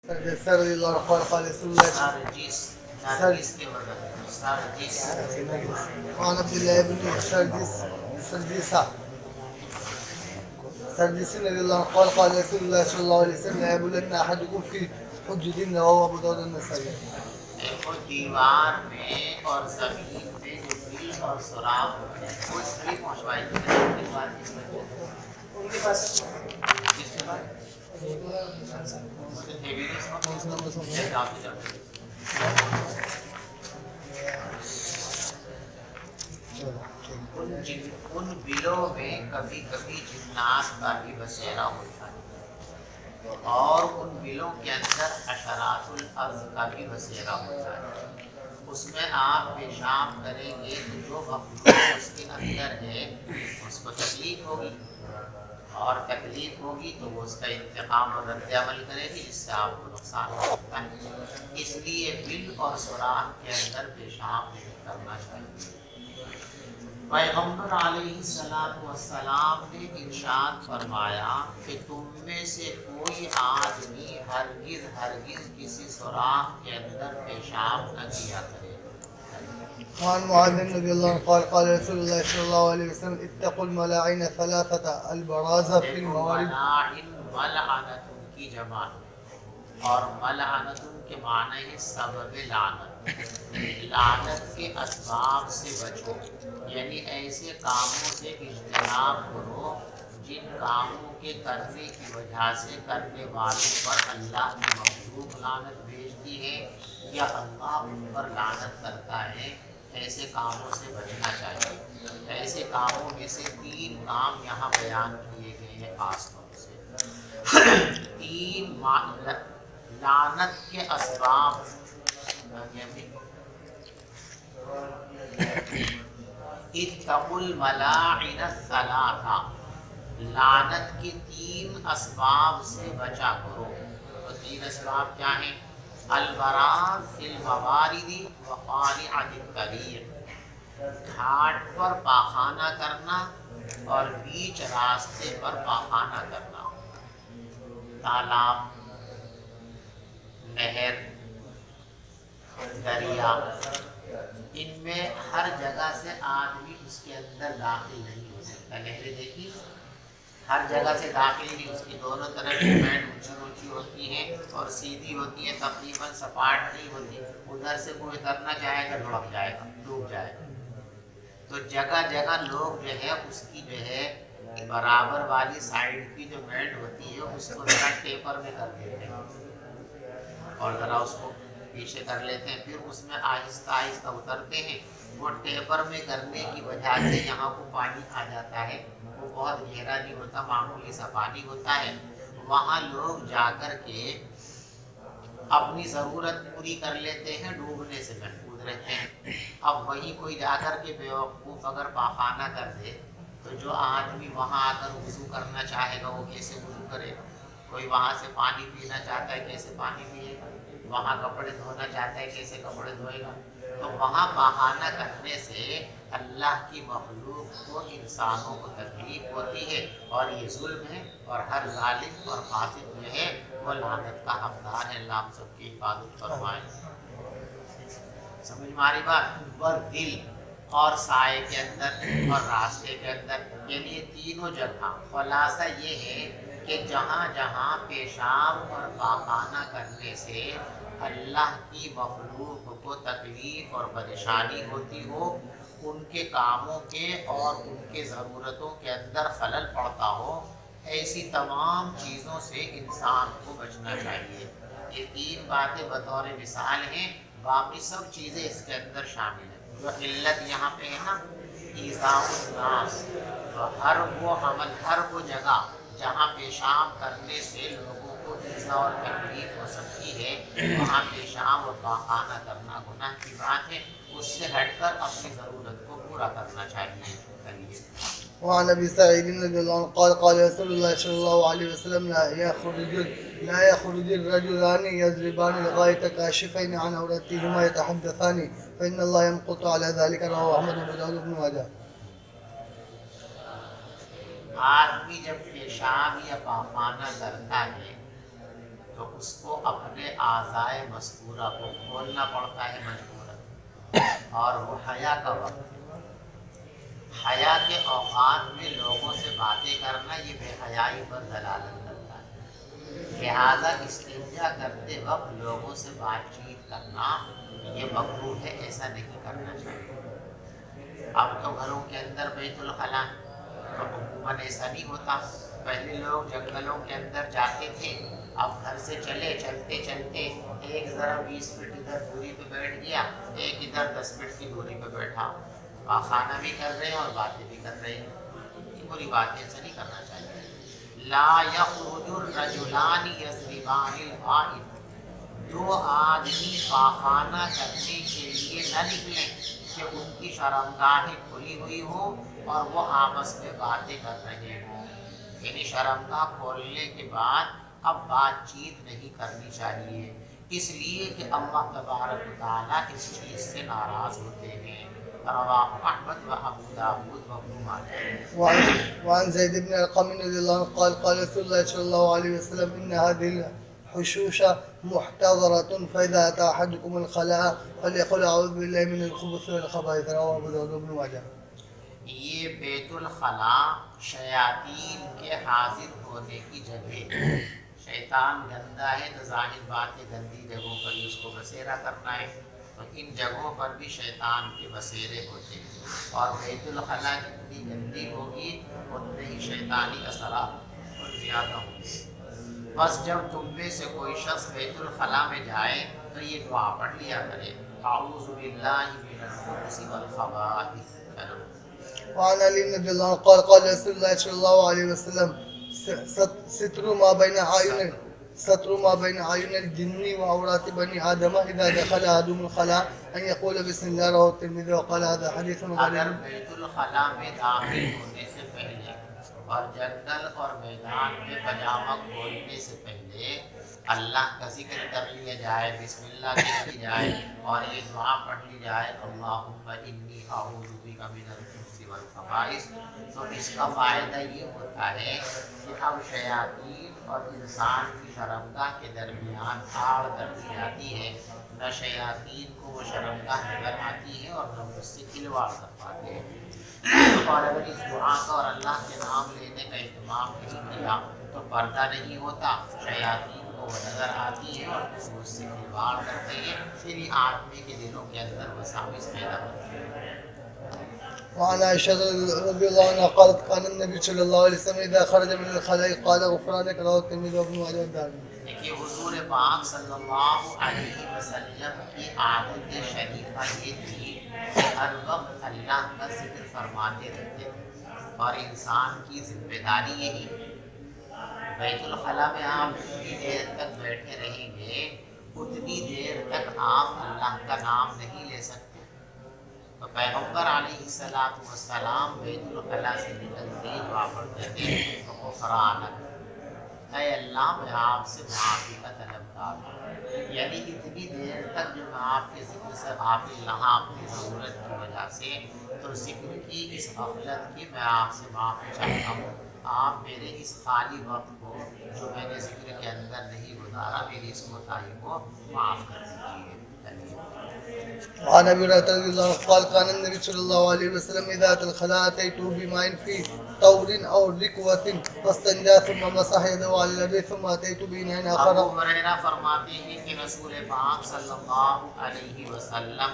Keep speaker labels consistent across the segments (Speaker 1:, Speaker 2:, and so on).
Speaker 1: رضی اللہ عنہ قال قال رسول اللہ
Speaker 2: نرجس کے وزن سرجس
Speaker 1: وعن عبد الله بن سرجس رضی اللہ عنہ قال قال رسول اللہ صلی اللہ علیہ وسلم لا يبولن احدكم في حجر رواه ابو داود النسائی.
Speaker 2: دیکھو دیوار میں اور زمین میں جو بل اور سوراخ ہوتے ہیں وہ اس لیے پہنچوائی ان کے پاس ان بلوں میں کبھی کبھی جنات کا بھی بسیرا ہوتا ہے اور ان بلوں کے اندر حشرات الارض کا بھی بسیرا ہوتا ہے. اس میں آپ پیشاب کریں گے تو جو مخلوق اس کے اندر ہے اس کو تکلیف ہوگی اور تکلیف ہوگی تو وہ اس کا انتقام اور رد عمل کرے گی جس سے آپ کو نقصان ہو سکتا ہے. اس لیے بل اور سوراخ کے اندر پیشاب نہیں کرنا چاہیے. پیغمبر علیہ السلام نے ارشاد فرمایا کہ تم میں سے کوئی آدمی ہرگز کسی سوراخ کے اندر پیشاب نہ کیا کرے.
Speaker 1: وعن معاذ رضی اللہ عنہ قال قال رسول اللہ صلی اللہ علیہ وسلم اتقوا الملاعين ثلاثة البراز في الموارد.
Speaker 2: ملعنت کی جمع اور ملعنت کے معنی ہے سبب لعنت. لعنت کے اسباب سے بچو یعنی ایسے کاموں سے اجتناب کرو جن کاموں کے کرنے کی وجہ سے کرنے والوں پر اللہ کی مخلوق لعنت بھیجتی ہے یا اللہ ان پر لعنت کرتا ہے. ایسے کاموں سے بچنا چاہیے. ایسے کاموں میں سے 3 کام یہاں بیان کیے گئے ہیں خاص طور سے. 3 لعنت کے اسباب. اتقوا الملاعن الثلاثہ لعنت کے 3 اسباب سے بچا کرو. تو 3 اسباب کیا ہیں؟ البراز فی الموارد وقارعۃ الطریق گھاٹ پر پاخانہ کرنا اور بیچ راستے پر پاخانہ کرنا. تالاب، نہر، دریا، ان میں ہر جگہ سے آدمی اس کے اندر داخل نہیں ہو سکتا. نہریں دیکھی ہر جگہ سے داخل نہیں، اس کی دونوں طرف بینڈ اونچی ہوتی ہیں اور سیدھی ہوتی ہیں، تقریباً سپاٹ نہیں ہوتی. ادھر سے کوئی اترنا چاہے گا لڑک جائے گا، ڈوب جائے گا. تو جگہ جگہ لوگ جو ہے اس کی جو ہے برابر والی سائڈ کی جو بینڈ ہوتی ہے اس کو ذرا ٹیپر میں کر دیتے ہیں اور ذرا اس کو پیچھے کر لیتے ہیں، پھر اس میں آہستہ آہستہ اترتے ہیں. وہ ٹیپر میں کرنے کی وجہ سے یہاں کو پانی آ جاتا ہے. وہ بہت گہرا نہیں ہوتا، معمولی سا پانی ہوتا ہے. وہاں لوگ جا کر کے اپنی ضرورت پوری کر لیتے ہیں، ڈوبنے سے محفوظ رہتے ہیں. اب وہیں کوئی جا کر کے بیوقوف اگر پاخانہ کر دے تو جو آدمی وہاں آ کر وضو کرنا چاہے گا وہ کیسے وضو کرے؟ کوئی وہاں سے پانی پینا چاہتا ہے کیسے پانی پیے گا؟ وہاں کپڑے دھونا چاہتا ہے کیسے کپڑے دھوئے گا؟ تو وہاں پاخانہ کرنے سے اللہ کی مخلوق کو، انسانوں کو تکلیف ہوتی ہے اور یہ ظلم ہے اور ہر ظالم اور فاسق جو ہے وہ لعنت کا حقدار ہے. اللہ ہم سب کی حفاظت فرمائے. سمجھ ماری بات. اور دل اور سائے کے اندر اور راستے کے اندر، یعنی یہ تینوں جگہ. خلاصہ یہ ہے کہ جہاں جہاں پیشاب اور پاخانہ کرنے سے اللہ کی مخلوق کو تکلیف اور پریشانی ہوتی ہو، ان کے کاموں کے اور ان کے ضرورتوں کے اندر خلل پڑتا ہو، ایسی تمام چیزوں سے انسان کو بچنا چاہیے. یہ 3 باتیں بطور مثال ہیں، باقی سب چیزیں اس کے اندر شامل ہیں. جو علت یہاں پہ ہے نا ایذاء الناس، تو ہر وہ عمل، ہر وہ جگہ جہاں پیشاب کرنے سے لوگوں کو ایذا اور تکلیف ہو سکتی ہے، وہاں پیشاب اور پاخانہ کرنا گناہ کی بات ہے. اس سے ہٹ کر اپنی ضرورت کو پورا کرنا چاہیے.
Speaker 1: وعن ابي سعيد رضي الله عنه قال قال رسول الله صلى الله عليه وسلم لا يخرج الرجلان يضربان الغاية كاشفين عن عورتهما يتحدثان فإن الله يمقت على ذلك. رواه احمد وابو داود وابن ماجه.
Speaker 2: آدمی جب پیشاب یا پاخانہ کرتا ہے تو اس کو اپنے اعضائے مستورہ کو کھولنا پڑتا ہے مجبوراً، اور وہ حیا کا وقت ہے۔ حیا کے اوقات میں لوگوں سے باتیں کرنا یہ بے حیائی پر دلالت کرتا ہے، لہذا استنجا کرتے وقت لوگوں سے بات چیت کرنا یہ مکروہ ہے، ایسا نہیں کرنا چاہیے۔ اب تو گھروں کے اندر بیت الخلا تو عموماً ایسا نہیں ہوتا، پہلے لوگ جنگلوں کے اندر جاتے تھے، اب گھر سے چلتے چلتے ایک ذرا 20 فٹ ادھر دوری پہ بیٹھ گیا، ایک ادھر 10 فٹ کی دوری پہ بیٹھا، کھانا بھی کر رہے ہیں اور باتیں بھی کر رہے ہیں، یہ بری بات ہے، ایسا نہیں کرنا چاہیے۔ لا یخرج الرجلان یضربان الغائط، دو آدمی پاخانہ کرنے کے لیے نہ نکلیں کہ ان کی شرمگاہیں کھلی ہوئی ہوں اور وہ آپس میں باتیں کر رہے ہوں، یعنی شرمگاہ کھولنے کے بعد اب بات چیت نہیں کرنی چاہیے، اس لیے کہ اللہ تبارک و تعالیٰ اس چیز سے ناراض ہوتے ہیں۔ رواہ احمد و ابو داود و ابن ماجہ۔
Speaker 1: وعن زيد بن أرقم رضي الله عنه قال قال رسول الله صلى الله عليه وسلم إن هذه الحشوش محتضرة فإذا أتى أحدكم الخلاء فليقل أعوذ بالله من الخبث والخبائث رواه أبو داود وابن ماجه۔
Speaker 2: یہ بیت الخلا شیاطین کے حاضر ہونے کی جگہ، شیطان گندا ہے تو ظاہر بات ہے گندی جگہوں پر ہی اس کو بسیرا کرنا ہے، تو ان جگہوں پر بھی شیطان کے بسیرے ہوتے ہیں، اور بیت الخلا جتنی گندی ہوگی اتنے ہی شیطانی اثرات اور زیادہ ہوں گے۔ بس جب تم میں سے کوئی شخص بیت الخلا میں جائے تو یہ دعا پڑھ لیا کرے، اعوذ باللہ من الخبث والخبائث۔
Speaker 1: وعن علي رضي الله عنه قال قال رسول الله صلى الله عليه وسلم ستر ما بين عيون الجن وعورات بني آدم إذا دخل أحدهم الخلاء أن يقول بسم الله رواه الترمذي وقال هذا حديث
Speaker 2: اگر
Speaker 1: غريب۔
Speaker 2: بیت الخلا میں داخل ہونے سے پہلے اور جنگل اور میدان میں پجامہ کھولنے سے پہلے اللہ کا ذکر کر لیا جائے، بسم اللہ کہہ لی جائے اور یہ دعا پڑھ لی جائے، اللہم انی اعوذ بک من الخبث والخبائث، تو اس کا فائدہ یہ ہوتا ہے کہ اب شیاطین اور انسان کی شرمگاہ کے درمیان آڑ درتی جاتی ہے، نہ شیاطین کو وہ شرمگاہ نظر آتی ہے اور نہ اس سے کھلواڑ کر پاتے ہیں، اور اگر اس دعا کا اور اللہ کے نام لینے کا اہتمام نہیں کیا تو پردہ نہیں ہوتا، شیاطین کو وہ نظر آتی ہے اور وہ اس سے کھلواڑ کرتے ہیں، پھر یہ آدمی کے دلوں کے اندر وساوس پیدا ہوتی ہے۔
Speaker 1: وعن عائشة رضي الله عنها قالت كان النبي صلى الله عليه وسلم إذا خرج من الخلاء قال غفرانك رواه الترمذي وابن ماجه والدارمي۔
Speaker 2: دیکھیے حضور پاک صلی اللہ علیہ وسلم کی عادت شریفہ یہ تھی کہ ہر وقت اللہ کا ذکر فرماتے رہتے تھے، اور انسان کی ذمہ داری یہی ہے۔ بیت الخلا میں آپ جتنی دیر تک بیٹھے رہیں گے اتنی دیر تک آپ اللہ کا نام نہیں لے سکتے، تو پیغمبر علیہ السلام بیت الخلا سے نکلتے ہی دعا پڑھتے تھے، غفرانک، اے اللہ میں آپ سے معافی کا طلبگار ہوں، یعنی اتنی دیر تک جو میں آپ کے ذکر سے غافل رہا اپنی ضرورت کی وجہ سے، تو ذکر کی اس غفلت کی میں آپ سے معافی چاہتا ہوں، آپ میرے اس خالی وقت کو جو میں نے ذکر کے اندر نہیں گزارا، میری اس کوتاہی کو معاف کر دیجیے۔
Speaker 1: وعن ابي هريره رضي الله عنه قال كان النبي صلى الله عليه وسلم اذا اتى الخلاء اتيته بماء في طور او ركوه فاستنجى ثم مسح يده على اليدين ثم اتيت باناء اخر۔
Speaker 2: ابو ہریرہ فرماتے ہیں کہ رسول پاک صلی اللہ علیہ وسلم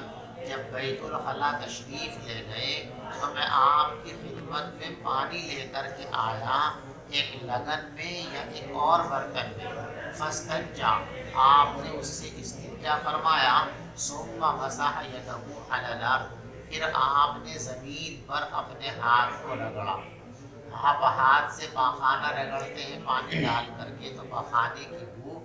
Speaker 2: جب بیت الخلا تشریف لے گئے تو میں آپ کی خدمت میں پانی لے کر کے آیا، ایک لگن میں یا ایک اور برتن میں، فاستنجا، آپ نے اس سے استنجا فرمایا، ثم مسح یدہ علی الارض، پھر آپ نے زمین پر اپنے ہاتھ کو رگڑا۔ آپ ہاتھ سے پاخانہ رگڑتے ہیں پانی ڈال کر کے تو پاخانے کی بو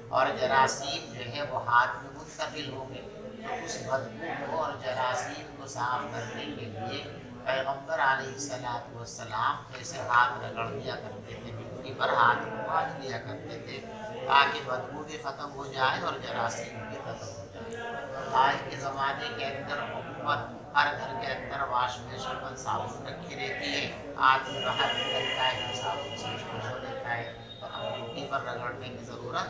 Speaker 2: اور جراثیم جو ہے وہ ہاتھ میں منتقل ہوں گے، تو اس بدبو کو اور جراثیم کو صاف کرنے کے لیے پیغمبر علیہ السلام ایسے ہاتھ رگڑ دیا کرتے تھے، مٹی پر ہاتھ کو مانچ دیا کرتے تھے تاکہ بدبو بھی ختم ہو جائے اور جراثیم بھی ختم ہو جائے۔ آج کے زمانے کے اندر حکومت ہر گھر کے اندر واش بیسن صابن رکھی رہتی ہے، آدمی باہر نکلتا ہے صابن سے اس کو دھو لیتا ہے، تو اب مٹی پر رگڑنے کی ضرورت.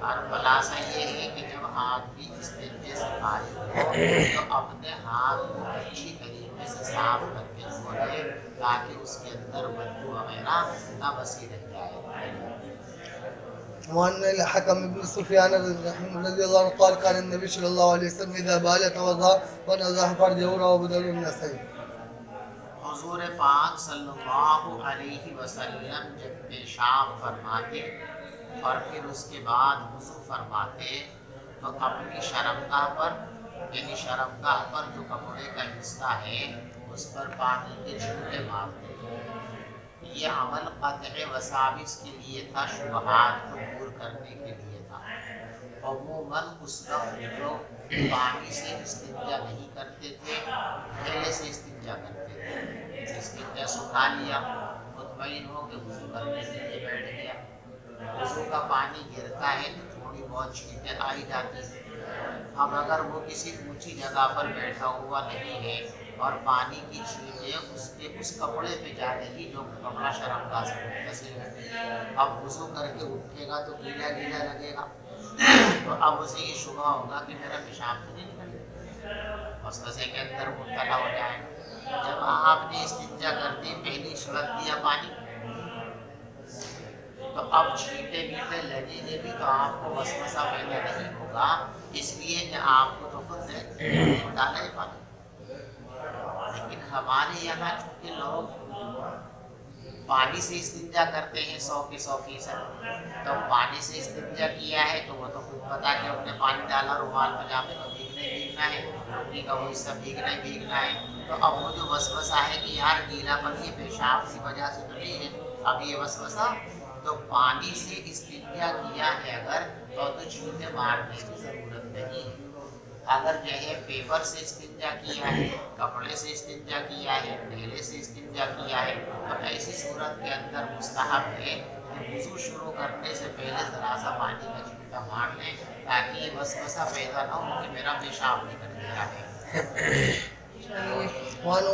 Speaker 2: اور خلاصہ یہ ہے کہ جب آدمی استنجے سے فارغ ہو تو اپنے ہاتھ کو اچھی طریقے سے صاف کر کے دھو لے تاکہ اس کے اندر بدبو وغیرہ نہ بسی رہ جائے.
Speaker 1: وعن الحكم بن سفيان رضي الله عنه قال كان النبي صلى الله عليه وسلم إذا بال توضأ ونزح فرجه رواه بدر النسائي.
Speaker 2: حضور پاک صلی اللہ علیہ وسلم جب پیشاب فرماتے اور پھر اس کے بعد وضو فرماتے تو اپنی شرمگاہ پر یعنی شرمگاہ پر جو کپڑے کا حصہ ہے اس پر پانی کے چھینٹے مارتے. یہ عمل قطع وساوس کے لیے تھا, شبہات کو دور کرنے کے لیے تھا. عموماً اس وقت لوگ پانی سے استنجا نہیں کرتے تھے, پھیلے سے استنجا کرتے تھے. استنجا سکھا لیا, مطمئن ہو کہ وضو کرنے کے لیے بیٹھ گیا. وضو کا پانی گرتا ہے تو تھوڑی بہت چھینٹیں آئی جاتی ہیں. اب اگر وہ کسی اونچی جگہ پر بیٹھا ہوا نہیں ہے اور پانی کی چھینٹیں اس کپڑے پہ جائے گی جو کپڑا شرمگاہ سے متصل ہے, اب وضو کر کے اٹھے گا تو گیلا گیلا لگے گا, تو اب اسے یہ شبہ ہوگا کہ میرا پیشاب تو نہیں نکل وسوسے کے اندر مبتلا ہو جائے گا. جب آپ نے استنجا کرتے پہلی چھڑک دیا پانی تو اب چھینٹے میٹے لگیں گے بھی تو آپ کو وسوسہ پیدا نہیں ہوگا, اس لیے کہ آپ کو تو خود سے ڈالا ہے پانی. لیکن ہمارے یہاں چونکہ لوگ پانی سے استنجا کرتے ہیں 100% تو پانی سے استنجا کیا ہے تو وہ تو خود پتا کہ ہم نے پانی ڈالا, رومال پجامے کو بھیگنا ہے, روٹی کا وہ حصہ بھیگنا ہے. تو اب وہ جو وسوسہ ہے کہ یار گیلا پن یہ پیشاب کی وجہ سے تو نہیں ہے, اب یہ وسوسہ تو پانی سے استنجا کیا ہے اگر تو چھینٹے مارنے کی ضرورت نہیں ہے. اگر جو ہے پیپر سے استنجا کیا ہے, کپڑے سے استنجا کیا ہے, ڈھیلے سے استنجا کیا ہے تو ایسی صورت کے اندر مستحب ہے کہ وضو شروع کرنے سے پہلے ذرا سا پانی کا چھینٹا مار لیں تاکہ یہ وسوسہ پیدا نہ ہو کہ میرا پیشاب نکل گیا ہے.
Speaker 1: وعن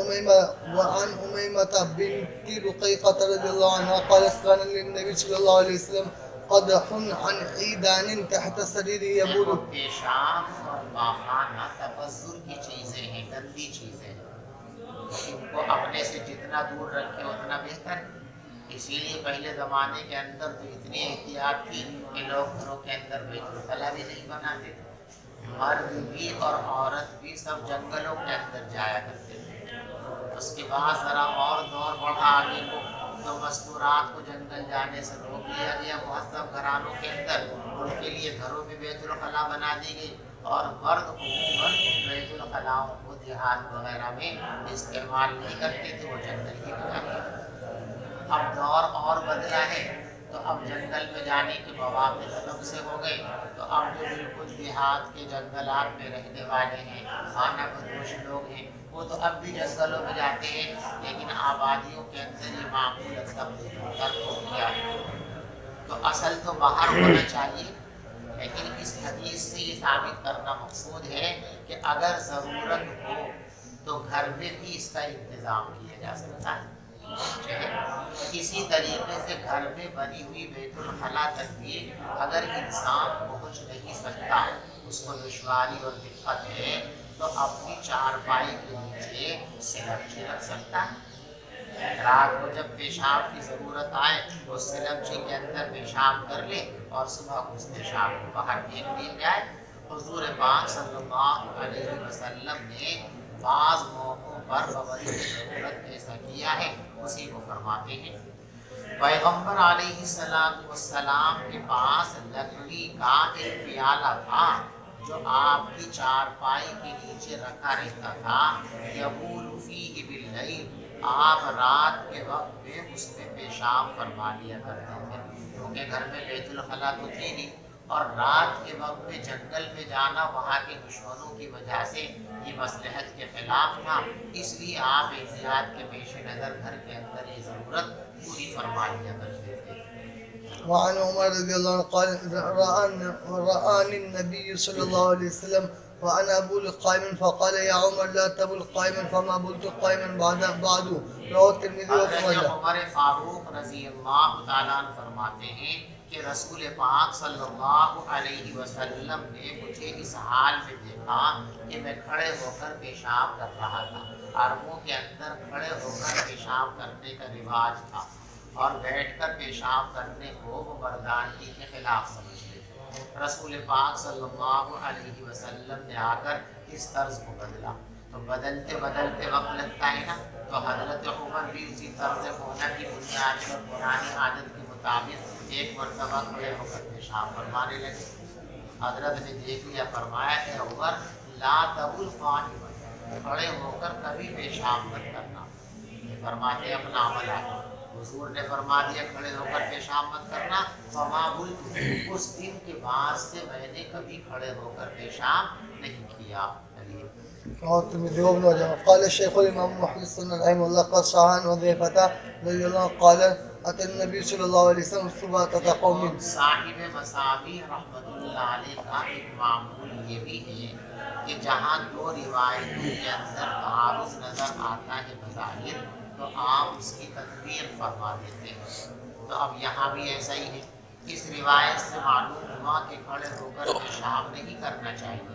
Speaker 1: أميمة بنت رقيقة رضي الله عنها قالت كان للنبي صلى الله عليه وسلم قدح عن عيدان تحت سريره يبول.
Speaker 2: پیشاب اور پاخانہ تبذر کی چیزیں ہیں, گندی چیزیں ہیں, ان کو اپنے سے جتنا دور رکھے اتنا بہتر ہے. اسی لیے پہلے زمانے کے اندر تو اتنی احتیاط تھی کہ لوگ گھروں کے اندر بیت الخلا بھی نہیں بناتے تھے. مرد بھی اور عورت بھی سب جنگلوں کے اندر جایا کرتے تھے. اس کے بعد ذرا اور دور بڑھا آگے کو تو مستورات کو جنگل جانے سے روک لیا گیا. مہذب گھرانوں کے اندر ان کے لیے گھروں میں بیت الخلا بنا دی گئی اور مرد عموماً بیت الخلاؤں کو دیہات وغیرہ میں استعمال نہیں کرتے تھے, وہ جنگل ہی بناتے تھے. اب دور اور بدلا ہے تو اب جنگل میں جانے کے مواقع ختم سے ہو گئے, تو اب جو بالکل دیہات کے جنگلات میں رہنے والے ہیں, خانہ بدوش لوگ ہیں, وہ تو اب بھی جنگلوں میں جاتے ہیں, لیکن آبادیوں کے اندر یہ معمول ترک ہو گیا ہے. تو اصل تو باہر ہونا چاہیے, لیکن اس حدیث سے یہ ثابت کرنا مقصود ہے کہ اگر ضرورت ہو تو گھر میں بھی اس کا انتظام کیا جا سکتا ہے. کسی طریقے سے گھر میں بنی ہوئی بیت الخلا تک بھی اگر انسان پہنچ نہیں سکتا, اس کو دشواری اور دقت ہے, تو اپنی چارپائی کے نیچے سلمچی رکھ سکتا ہے. رات کو جب پیشاب کی ضرورت آئے تو سلمچی کے اندر پیشاب کر لے اور صبح اس پیشاب کو باہر پھینک دیا جائے. حضور پاک صلی اللہ علیہ وسلم نے بعض موقعوں پر بوضع ضرورت ایسا کیا ہے, اسی کو فرماتے ہیں. پیغمبر علیہ السلام کے پاس لکڑی کا ایک پیالہ تھا جو آپ کی چارپائی کے نیچے رکھا رہتا تھا. یبول فیہ باللیل, آپ رات کے وقت میں اس میں پیشاب فرما لیا کرتے تھے, کیونکہ گھر میں بیت الخلا تو تھی نہیں, اور رات کے وقت میں جنگل میں جانا وہاں کے دشمنوں کی وجہ سے یہ مصلحت کے خلاف تھا. اس لیے آپ احتیاط کے پیش نظر گھر کے اندر یہ ضرورت پوری فرما لیا کرتے تھے.
Speaker 1: وعن عمر رضي الله عنه قال رآني النبي صلى الله عليه وسلم وأنا أبول قائما فقال يا عمر لا تبول قائما فما بلت قائما بعد. رواه الترمذي وابن ماجه.
Speaker 2: عمر فاروق رضی اللہ تعالیٰ عنہ فرماتے ہیں کہ رسول پاک صلی اللہ علیہ وسلم نے مجھے اس حال میں دیکھا کہ میں کھڑے ہو کر پیشاب کر رہا تھا. عربوں کے اندر کھڑے ہو کر پیشاب کرنے کا رواج تھا اور بیٹھ کر پیشاب کرنے کو وہ مردانگی کے خلاف سمجھتے تھے. رسول پاک صلی اللہ علیہ وسلم نے آ کر اس طرز کو بدلا. تو بدلتے بدلتے وقت لگتا ہے نا, تو حضرت عمر بھی اسی طرز ہونا کی بنیاد پر پرانی عادت کے مطابق ایک مرتبہ کھڑے ہو کر پیشاب فرمانے لگے. حضرت نے دیکھ لیا, فرمایا کہ عمر لا تبول قائما, کھڑے ہو کر کبھی پیشاب مت کرنا. فرماتے اپنا عمل ہے. حضور نے فرما دیا کھڑے ہو کر پیشاب مت کرنا, فما بلت, اس دن کے بعد سے میں نے کبھی کھڑے ہو کر پیشاب نہیں کیا.
Speaker 1: قال الشيخ الإمام محمد السنة رحمه الله قال شعان وظيفة رضي الله قال أتى النبي صلى الله عليه وسلم سباطة قوم.
Speaker 2: صاحب مصابیح رحمۃ اللہ علیہ کا ایک معمول یہ بھی ہے کہ جہاں دو روایتوں کے اندر تعارض نظر آتا ہے بظاہر, تو آپ اس کی تطبیق فرما دیتے ہیں. تو اب یہاں بھی ایسا ہی ہے. اس روایت سے معلوم ہوا کہ کھڑے ہو کر پیشاب نہیں کرنا چاہیے,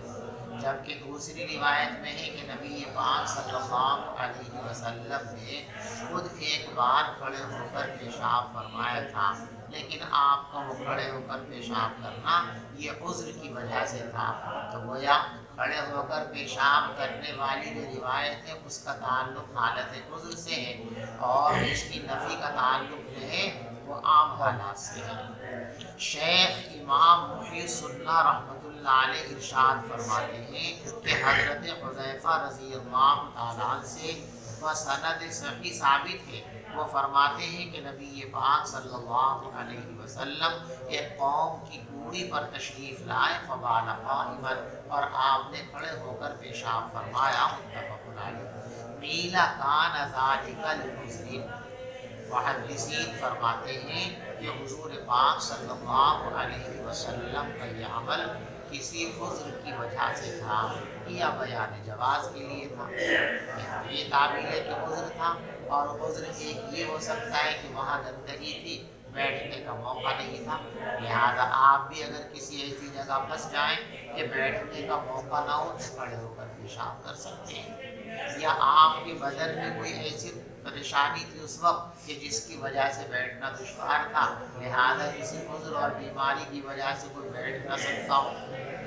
Speaker 2: جبکہ دوسری روایت میں ہے کہ نبی پاک صلی اللہ علیہ وسلم نے خود ایک بار کھڑے ہو کر پیشاب فرمایا تھا, لیکن آپ کا وہ کھڑے ہو کر پیشاب کرنا یہ عذر کی وجہ سے تھا. تو گویا کھڑے ہو کر پیشاب کرنے والی جو روایت ہے اس کا تعلق حالت عذر سے ہے, اور اس کی نفی کا تعلق جو ہے وہ عام حالات سے ہے. شیخ امام محی السنہ رحمۃ اللہ علیہ ارشاد فرماتے ہیں کہ حضرت حذیفہ رضی اللہ تعالیٰ عنہ سے بسند صحیح ثابت ہے. وہ فرماتے ہیں کہ نبی پاک صلی اللہ علیہ وسلم ایک قوم کی کوڑی پر تشریف لائے, فبال قائما, اور آپ نے کھڑے ہو کر پیشاب فرمایا. متفق علیہ. قیل کان ذلک لعذر. محدثین فرماتے ہیں کہ حضور پاک صلی اللہ علیہ وسلم کا یہ عمل کسی عذر کی وجہ سے تھا یا بیان جواز کے لیے تھا. یہ تعبیر ہے کہ عذر تھا, اور عذر ایک یہ ہو سکتا ہے کہ وہاں گندگی تھی, بیٹھنے کا موقع نہیں تھا, لہذا آپ بھی اگر کسی ایسی جگہ پھنس جائیں کہ بیٹھنے کا موقع نہ ہو تو کھڑے ہو کر پیشاب کر سکتے ہیں. یا آپ کے بدن میں کوئی ایسی پریشانی تھی اس وقت کہ جس کی وجہ سے بیٹھنا دشوار تھا, لہذا کسی عذر اور بیماری کی وجہ سے کوئی بیٹھ نہ سکتا ہو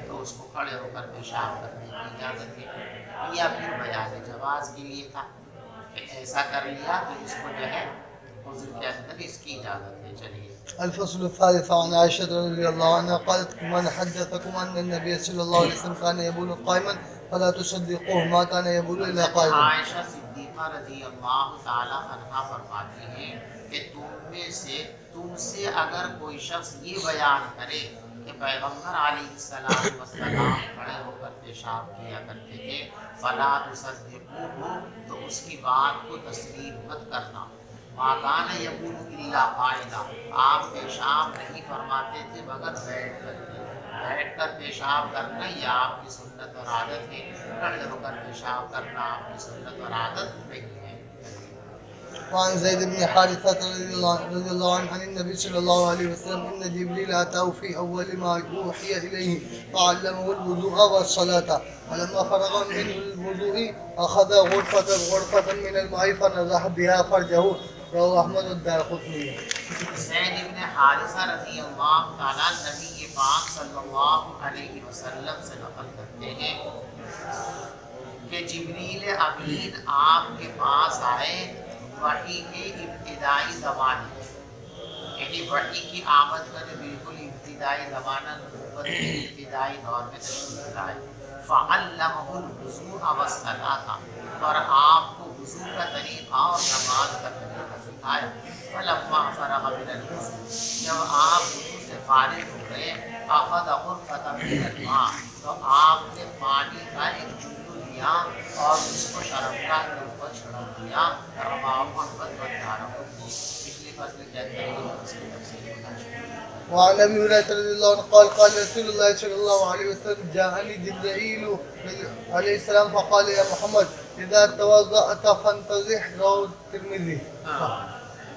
Speaker 2: تو اس کو کھڑے ہو کر پیشاب کرنے کی اجازت ہے. یا پھر بیان جواز کے لیے تھا کہ ایسا کر لیا تو اس کو جو ہے عذر کے اندر اس کی اجازت ہے. چلیے.
Speaker 1: الفصل الثالث عن عائشة رضي الله عنها قالت من حدثكم أن النبي صلى الله عليه وسلم كان يبول قائما فلا تصدقوه ما كان يبول إلا قائما.
Speaker 2: عائشہ صدیقہ رضی اللہ تعالی عنہا فرماتی ہیں کہ تم سے اگر کوئی شخص یہ بیان کرے کہ پیغمبر علیہ السلام کھڑے ہو کر پیشاب کیا کرتے تھے, فلا تصدقوه, تو اس کی بات کو تسلیم مت کرنا. ما کان یبول الا قائما, آپ پیشاب نہیں فرماتے تھے مگر بیٹھ کر پیشاب کرنا یہ آپ کی سنت اور عادت ہے, کھڑے ہو کر پیشاب کرنا آپ کی سنت اور عادت نہیں ہے.
Speaker 1: وعن زيد بن حارثة رضي الله عنه عن النبي صلى الله عليه وسلم إن جبريل أتاه في أول ما أوحي إليه فعلمه الوضوء والصلاة, فلما فرغ من الوضوء أخذ غرفة من الماء فنضح بها فرجه. رواه أحمد الدارقطني.
Speaker 2: زید بن حارثہ رضی اللہ تعالیٰ نبی پاک صلی اللہ علیہ وسلم سے نقل کرتے ہیں کہ جبریل امین آپ کے پاس آئے وحی کے ابتدائی زمانے, یعنی وحی کی آمد کا جو بالکل ابتدائی زمانہ نبوت کے ابتدائی دور میں تشریف لائے. فعلمہ الوضوء والصلاۃ, اور آپ کو وضو کا طریقہ اور نماز کا طریقہ سکھایا. فلما فرغ من الوضوء, جب آپ وضو سے فارغ ہو گئے, اخذ غرفة من الماء, تو آپ نے پانی کا ایک چلو لیا اور اس کو شرمگاہ کے اوپر چھڑک دیا. رواه احمد والدارقطنی. پچھلی فصل کے اندر اس کی تفصیل ہونا چاہیے.
Speaker 1: وعن ابي هريره رضي الله عنه قال قال رسول الله صلى الله عليه وسلم جاءني جبريل عليه السلام فقال يا محمد اذا توضأت فانتزح. رواه الترمذي.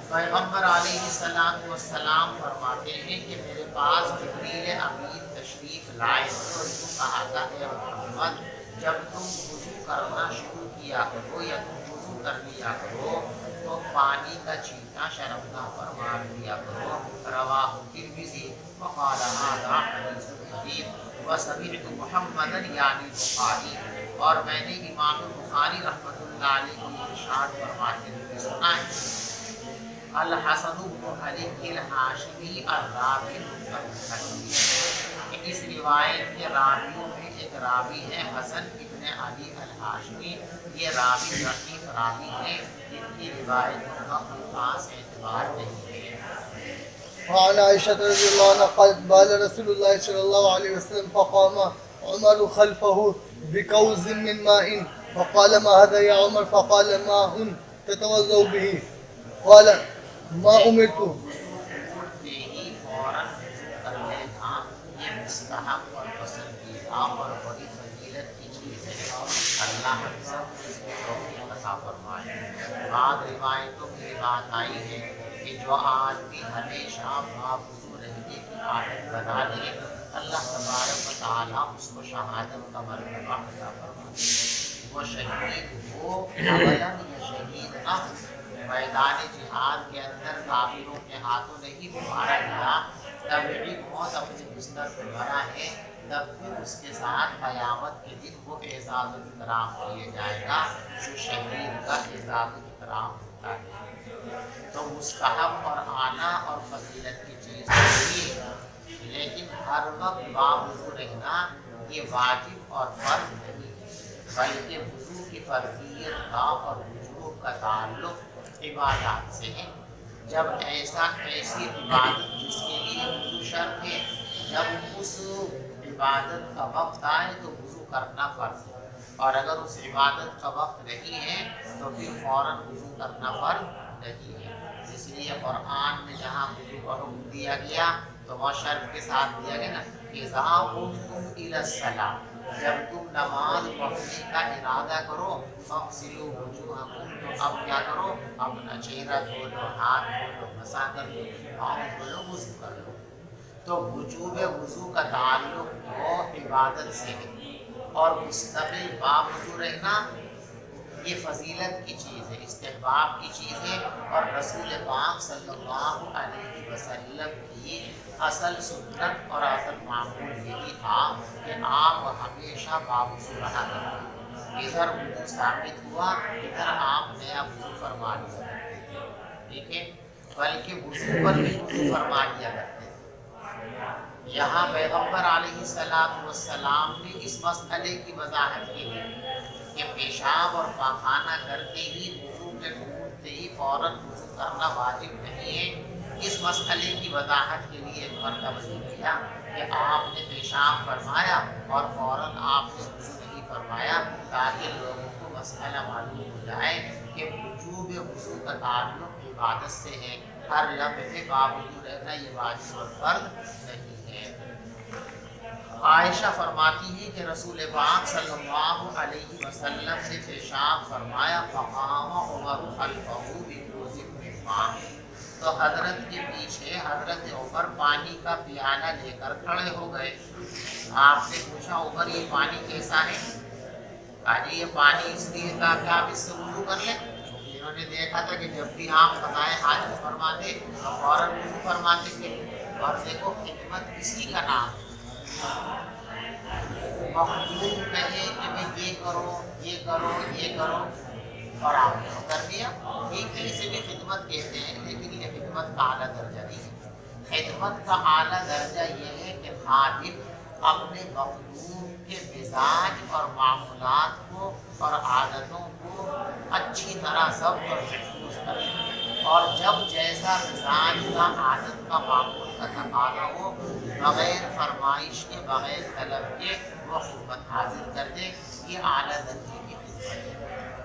Speaker 2: پیغمبر علیہ السلام فرماتے ہیں کہ میرے پاس جبریل امین تشریف لائے تو یوں کہا تھا اے محمد جب تم وضو کرنا شروع کیا کرو یا تم وضو کر لیا کرو تو پانی کا چھینٹا شرمگاہ پر مار دیا کرو۔ رواہ ترمذی وقال ھذا حدیث غریب وسمعت محمدا یعنی بخاری، اور میں نے امام بخاری رحمۃ اللہ علیہ کو ارشاد فرماتے ہوئے سنا ہے الحسن بن علی الہاشمی الراوی کہ اس روایت کے راویوں میں ایک راوی ہے حسن ابن علی الہاشمی، یہ راوی ضعیف راوی ہے، جن کی روایتوں کا کوئی خاص اعتبار نہیں ہے۔
Speaker 1: وعن عائشة رضي الله عنها قالت بال رسول الله صلى الله عليه وسلم فقام عمر خلفه بكوز من ماء فقال ما هذا يا عمر؟ فقال ماء تتوضأ به قال ما أمرت
Speaker 2: اٹھتے ہی فوراً کر لینا یہ مستحب اور پسندیدہ اور بڑی فضیلت کی چیز ہے، اللہ ہم سب کو اس کی توفیق عطا فرمائے۔ بعض روایتوں میں یہ بات آئی ہے کہ جو آدمی ہمیشہ باوضو رہنے کی عادت بنا لے اللہ تبارک و تعالیٰ اس کو شہادت کا مرتبہ عطا فرمائے۔ وہ شہید ہو اولاً یا شہید نہ ہو، میدان جہاد کے اندر کافروں کے ہاتھوں نہیں مارا گیا، طبعی موت اپنے بستر پہ مرا ہے، تب بھی اس کے ساتھ قیامت کے دن وہ اعزاز و اکرام کیا جائے گا جو شہید کا اعزاز و اکرام ہوتا ہے۔ تو مستحب اور اعلیٰ اور فضیلت کی چیز ہے، لیکن ہر وقت باوضو رہنا یہ واجب اور فرض نہیں ہے، بلکہ وضو کی فرضیت کا اور وجوب کا تعلق عبادات سے ہے۔ جب ایسی عبادت جس کے لیے وضو شرط ہے، جب اس عبادت کا وقت آئے تو وضو کرنا فرض ہے، اور اگر اس عبادت کا وقت نہیں ہے تو پھر فوراً وضو کرنا فرض نہیں ہے۔ اس لیے قرآن میں جہاں وضو کا حکم دیا گیا تو وہ شرط کے ساتھ دیا گیا نا اذا قمتم الی الصلاۃ، جب تم نماز پڑھنے کا ارادہ کرو فاغسلوا وجوہکم، تو اب کیا کرو اپنا چہرہ دھو لو، ہاتھ دھو لو، مسح کر لو، پاؤں دھو لو، وضو کر لو۔ تو وجوب وضو کا تعلق وہ عبادت سے ہے، اور مستقل باوضو رہنا یہ فضیلت کی چیز ہے، استحباب کی چیز ہے، اور رسول پاک صلی اللہ علیہ وسلم کی اصل سنت اور اصل معمول یہی تھا کہ آپ ہمیشہ باوضو رہا کرتے، ادھر وضو ثابت ہوا ادھر آپ نیا وضو فرما لیا کرتے تھے، ٹھیک ہے، بلکہ وضو پر بھی وضو فرما لیا کرتے تھے۔ یہاں پیغمبر علیہ السلام نے اس مسئلے کی وضاحت کی ہے کہ پیشاب اور پاخانہ کرتے ہی وضو کے ٹوٹتے ہی فوراً وضو کرنا واجب نہیں ہے۔ اس مسئلے کی وضاحت کے لیے ایک مرتبہ یہ کیا کہ آپ نے پیشاب فرمایا اور فوراً آپ نے وضو نہیں فرمایا، تاکہ لوگوں کو مسئلہ معلوم ہو جائے کہ وجوب وضو کا تعلق عبادت سے ہے، ہر لمحے باوضو رہنا یہ واجب اور فرض نہیں ہے۔ عائشہ فرماتی ہے کہ رسول پاک صلی اللہ علیہ وسلم نے پیشاب فرمایا فقام عمر خلفہ بکوز من ماء، تو حضرت کے پیچھے حضرت عمر پانی کا پیالہ لے کر کھڑے ہو گئے۔ آپ نے پوچھا عمر یہ پانی کیسا ہے؟ کہا یہ پانی اس لیے تھا کہ آپ اس سے وضو کر لیں، کیونکہ انہوں نے دیکھا تھا کہ جب بھی آپ قضائے حاجت فرماتے تو فوراً وضو فرماتے تھے، اور دیکھو خدمت اسی کا نام ہے۔ مخدوم کہے کہ میں یہ کرو یہ کرو یہ کرو اور آپ نے کر دیا، ٹھیک ہے، اسے بھی خدمت کہتے ہیں، لیکن یہ خدمت کا اعلیٰ درجہ نہیں ہے۔ خدمت کا اعلیٰ درجہ یہ ہے کہ خادم اپنے مخدوم کے مزاج اور معمولات کو اور عادتوں کو اچھی طرح ضبط اور محفوظ کرے، اور جب جیسا مزاج کا عادت کا معمول کا تقاضا ہو بغیر فرمائش کے بغیر طلب کے وہ خدمت حاضر کر دے، یہ اعلیٰ درجے کی خدمت ہے۔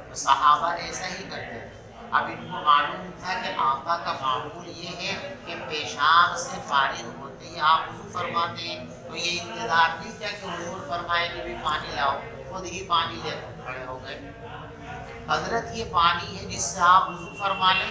Speaker 2: تو صحابہ ایسا ہی کرتے تھے۔ اب ان کو معلوم تھا کہ آقا کا معمول یہ ہے کہ پیشاب سے فارغ ہوتے ہی آپ وضو فرماتے ہیں، تو یہ انتظار نہیں کیا کہ حضور فرمائے کہ بھی پانی لاؤ، خود ہی پانی لے کر کھڑے ہو گئے۔ حضرت یہ پانی ہے جس سے آپ وضو فرما لیں،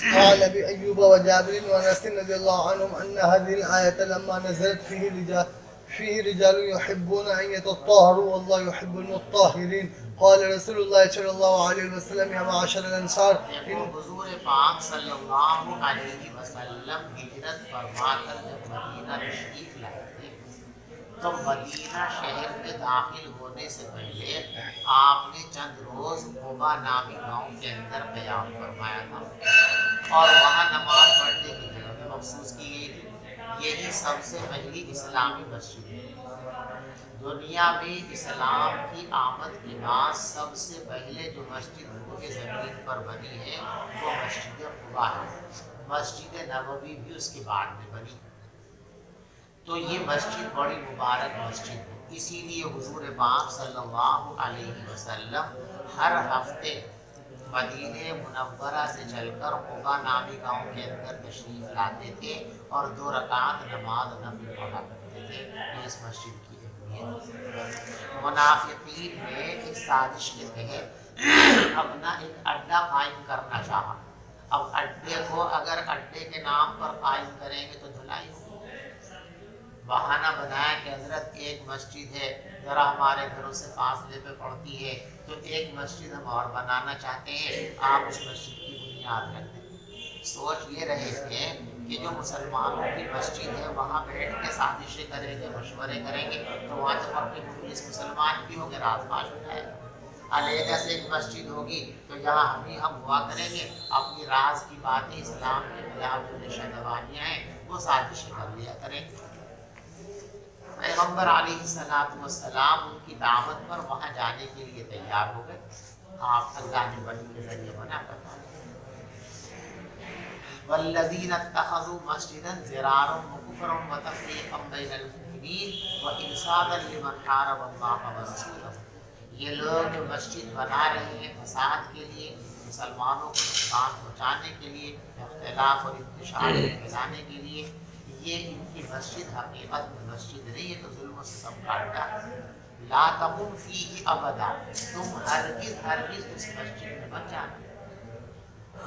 Speaker 1: قال أبي أيوب وجابر وأنس رضي الله عنهم أن هذه الآية لما نزلت فيه رجال يحبون أن يتطهروا والله يحب المطهرين. قال رسول الله صلى الله عليه وسلم يا معشر الأنصار
Speaker 2: حضور پاک صلی اللہ علیہ وسلم ہجرت فرما کر جب مدینہ تشریف لائے تھے تو مدینہ شہر میں داخل ہونے سے پہلے آپ نے چند روز قبا نامی گاؤں کے اندر قیام فرمایا تھا اور وہاں نماز پڑھنے کی جگہ بھی مخصوص کی گئی تھی۔ یہی سب سے پہلی اسلامی مسجد ہے۔ دنیا میں اسلام کی آمد کے بعد سب سے پہلے جو مسجد روئے زمین پر بنی ہے وہ مسجد قباء ہے۔ مسجد نبوی بھی اس کے بعد میں بنی، تو یہ مسجد بڑی مبارک مسجد ہے۔ اسی لیے حضور پاک صلی اللہ علیہ وسلم ہر ہفتے مدینہ منورہ سے چل کر قباء نامی گاؤں کے اندر تشریف لاتے تھے اور 2 رکعت نماز نفل پڑھا کرتے تھے۔ یہ اس مسجد کی منافقین نے ایک سازش کے تحت اپنا ایک اڈا قائم کرنا چاہا۔ اب اڈے کو اگر اڈے کے نام پر قائم کریں گے تو دھلائی ہوگی۔ بہانہ بنایا کہ حضرت ایک مسجد ہے ذرا ہمارے گھروں سے فاصلے پہ پڑتی ہے تو ایک مسجد ہم اور بنانا چاہتے ہیں، آپ اس مسجد کی بنیاد رکھ دیں۔ سوچ یہ رہے تھے کہ جو مسلمانوں کی مسجد ہے وہاں بیٹھ کے سازشیں کریں گے، مشورے کریں گے تو وہاں جب اپنے مخلص مسلمان بھی ہوں گے راز فاش ہو جائے گا۔ علیحدہ سے ایک مسجد ہوگی تو یہاں ہم ہوا کریں گے، اپنی راز کی باتیں اسلام کے خلاف جو نشاندوانیاں ہیں وہ سازشیں کر لیا کریں گے۔ پیغمبر علیہ السلام ان کی دعوت پر وہاں جانے کے لیے تیار ہو گئے۔ آپ اللہ نے وحی کے ذریعے منع کروا دیا۔ والذین اتخذوا مسجدا ضرارا وکفرا وتفریقا بین المؤمنین وارصادا لمن حارب اللہ ورسولہ، یہ لوگ مسجد بنا رہے ہیں فساد کے لیے، مسلمانوں کو نقصان پہنچانے کے لیے، اختلاف اور انتشار پھیلانے کے لیے۔ یہ ان کی مسجد حقیقت میں مسجد نہیں ہے تو ظلم و ستم کاٹتا۔ لا تقم فیہ ابدا، تم ہرگز اس مسجد میں مت جانا۔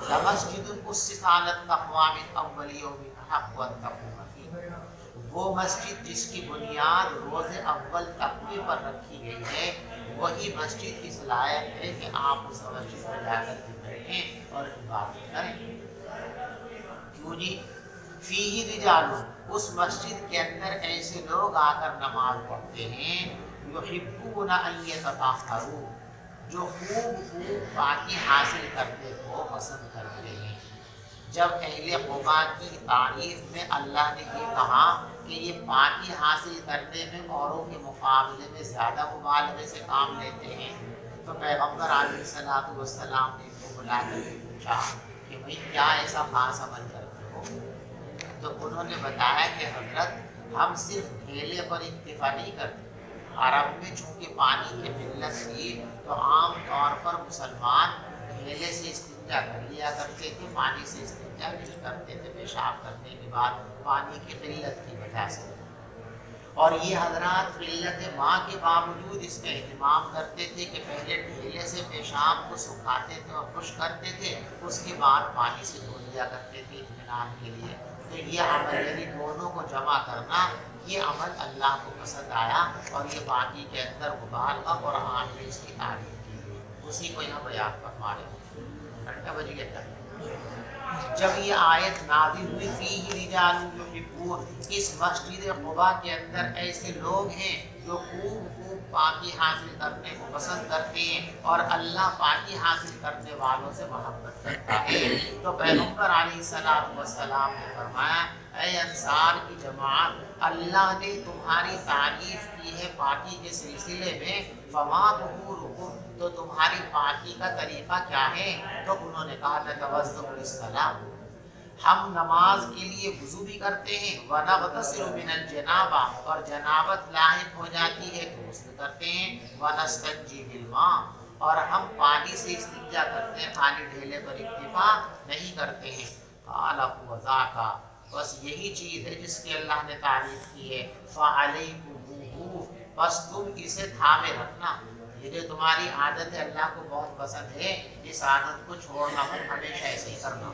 Speaker 2: لمسجد اسست علی التقوی من اول یوم احق ان تقوم فیہ، وہ مسجد جس کی بنیاد روز اول تقوی پر رکھی گئی ہے وہی مسجد اس لائق ہے کہ آپ اس مسجد میں جا کر کے بیٹھیں اور عبادت کریں۔ کیوں جی؟ فیہ رجال، اس مسجد کے اندر ایسے لوگ آ کر نماز پڑھتے ہیں یحبون ان یتطہروا، جو خوب پاکی حاصل کرنے کو پسند کرتے ہیں۔ جب اہل قباء کی تعریف میں اللہ نے یہ کہا کہ یہ پاکی حاصل کرنے میں اوروں کے مقابلے میں زیادہ مبالغے سے کام لیتے ہیں، تو پیغمبر علیہ السلام نے ان کو بلا کر پوچھا کہ بھئی کیا ایسا خاص عمل کرتے ہو؟ تو انہوں نے بتایا کہ حضرت ہم صرف ڈھیلے پر اکتفا نہیں کرتے۔ عرب میں چونکہ پانی کی قلت تھی تو عام طور پر مسلمان ڈھیلے سے استنجا کر لیا کرتے تھے، پانی سے استنجا نہیں کرتے تھے پیشاب کرنے کے بعد پانی کی قلت کی وجہ سے۔ اور یہ حضرات قلت ماء کے باوجود اس کا اہتمام کرتے تھے کہ پہلے ڈھیلے سے پیشاب کو سکھاتے تھے اور خشک کرتے تھے، اس کے بعد پانی سے دھو لیا کرتے تھے اطمینان کے لیے۔ تو یہ عمل یعنی دونوں کو جمع کرنا، یہ عمل اللہ کو پسند آیا اور یہ باقی کے اندر مبالغہ قرآن نے اس کی تعریف کی، اسی کو یہاں بیان فرما رہے ہیں۔ 8 بج گیا۔ جب یہ آیت نازل ہوئی فیہ رجال یحبون، اس مسجد قباء کے اندر ایسے لوگ ہیں جو خوب پاکی حاصل کرنے کو پسند کرتے ہیں اور اللہ پاکی حاصل کرنے والوں سے محبت کرتا ہے، تو پیغمبر علیہ السلام نے فرمایا اے انصار کی جماعت، اللہ نے تمہاری تعریف کی ہے پاکی کے سلسلے میں، فما طہورکم، تو تمہاری پاکی کا طریقہ کیا ہے؟ تو انہوں نے کہا نتوضأ للصلاۃ، ہم نماز کے لیے وضو بھی کرتے ہیں، وَنَغْتَسِلُ مِنَ الْجَنَابَةِ، اور جنابت لاحق ہو جاتی ہے تو غسل کرتے ہیں، وَنَسْتَنْجِي بِالْمَاءِ، اور ہم پانی سے استنجا کرتے ہیں، خالی ڈھیلے پر اکتفا نہیں کرتے ہیں۔ قَالَ هُوَ ذَاكَ، بس یہی چیز ہے جس کی اللہ نے تعریف کی ہے، فَعَلَيْكُمُوهُ، بس تم اسے تھامے رکھنا۔ یہ جو تمہاری عادت ہے اللہ کو بہت پسند ہے، اس عادت کو چھوڑنا مت، ہمیشہ ایسے ہی کرنا۔